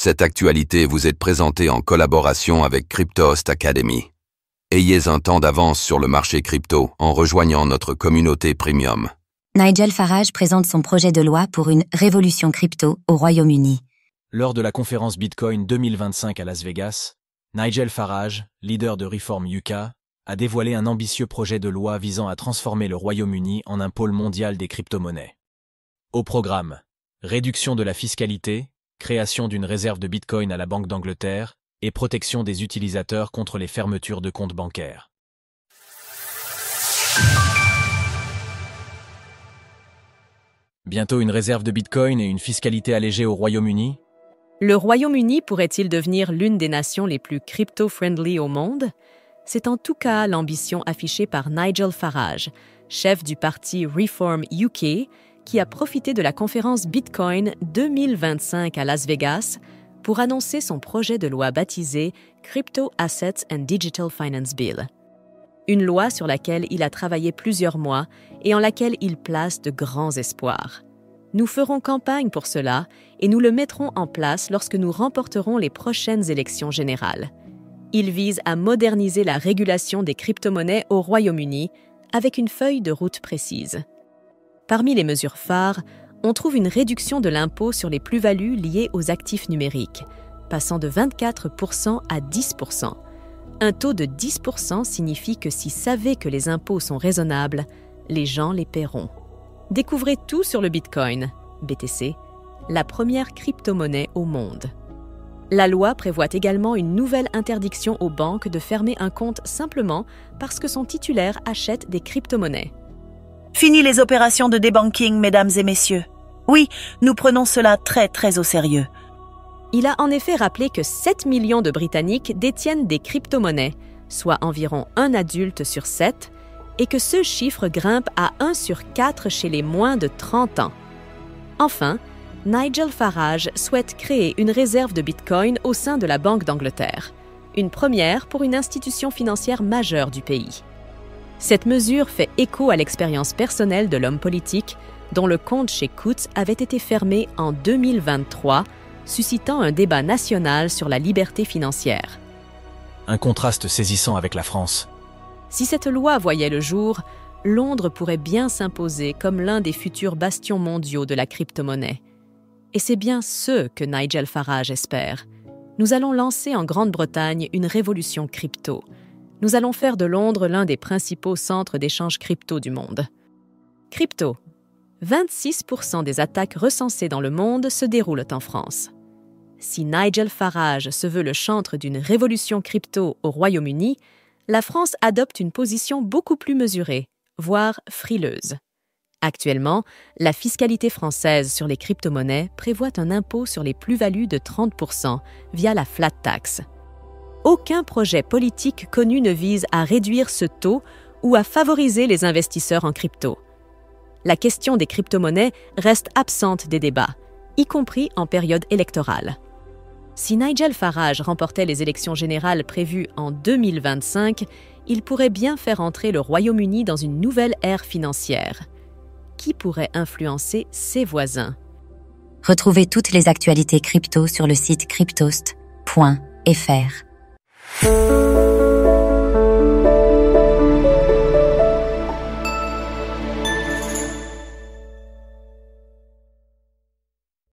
Cette actualité vous est présentée en collaboration avec Cryptost Academy. Ayez un temps d'avance sur le marché crypto en rejoignant notre communauté premium. Nigel Farage présente son projet de loi pour une révolution crypto au Royaume-Uni. Lors de la conférence Bitcoin 2025 à Las Vegas, Nigel Farage, leader de Reform UK, a dévoilé un ambitieux projet de loi visant à transformer le Royaume-Uni en un pôle mondial des crypto-monnaies. Au programme, réduction de la fiscalité, création d'une réserve de Bitcoin à la Banque d'Angleterre et protection des utilisateurs contre les fermetures de comptes bancaires. Bientôt une réserve de Bitcoin et une fiscalité allégée au Royaume-Uni? Le Royaume-Uni pourrait-il devenir l'une des nations les plus crypto-friendly au monde? C'est en tout cas l'ambition affichée par Nigel Farage, chef du parti Reform UK, qui a profité de la conférence Bitcoin 2025 à Las Vegas pour annoncer son projet de loi baptisé Crypto Assets and Digital Finance Bill. Une loi sur laquelle il a travaillé plusieurs mois et en laquelle il place de grands espoirs. Nous ferons campagne pour cela et nous le mettrons en place lorsque nous remporterons les prochaines élections générales. Il vise à moderniser la régulation des crypto-monnaies au Royaume-Uni avec une feuille de route précise. Parmi les mesures phares, on trouve une réduction de l'impôt sur les plus-values liées aux actifs numériques, passant de 24% à 10%. Un taux de 10% signifie que s'ils savaient que les impôts sont raisonnables, les gens les paieront. Découvrez tout sur le Bitcoin, BTC, la première crypto-monnaie au monde. La loi prévoit également une nouvelle interdiction aux banques de fermer un compte simplement parce que son titulaire achète des crypto-monnaies. Fini les opérations de débanking, mesdames et messieurs. Oui, nous prenons cela très au sérieux. Il a en effet rappelé que 7 millions de Britanniques détiennent des crypto-monnaies, soit environ un adulte sur 7, et que ce chiffre grimpe à 1 sur 4 chez les moins de 30 ans. Enfin, Nigel Farage souhaite créer une réserve de Bitcoin au sein de la Banque d'Angleterre, une première pour une institution financière majeure du pays. Cette mesure fait écho à l'expérience personnelle de l'homme politique dont le compte chez Coutts avait été fermé en 2023, suscitant un débat national sur la liberté financière. Un contraste saisissant avec la France. Si cette loi voyait le jour, Londres pourrait bien s'imposer comme l'un des futurs bastions mondiaux de la crypto-monnaie. Et c'est bien ce que Nigel Farage espère. Nous allons lancer en Grande-Bretagne une révolution crypto. Nous allons faire de Londres l'un des principaux centres d'échange crypto du monde. Crypto. 26% des attaques recensées dans le monde se déroulent en France. Si Nigel Farage se veut le chantre d'une révolution crypto au Royaume-Uni, la France adopte une position beaucoup plus mesurée, voire frileuse. Actuellement, la fiscalité française sur les crypto-monnaies prévoit un impôt sur les plus-values de 30% via la flat tax. Aucun projet politique connu ne vise à réduire ce taux ou à favoriser les investisseurs en crypto. La question des crypto-monnaies reste absente des débats, y compris en période électorale. Si Nigel Farage remportait les élections générales prévues en 2025, il pourrait bien faire entrer le Royaume-Uni dans une nouvelle ère financière. Qui pourrait influencer ses voisins? Retrouvez toutes les actualités crypto sur le site cryptost.fr.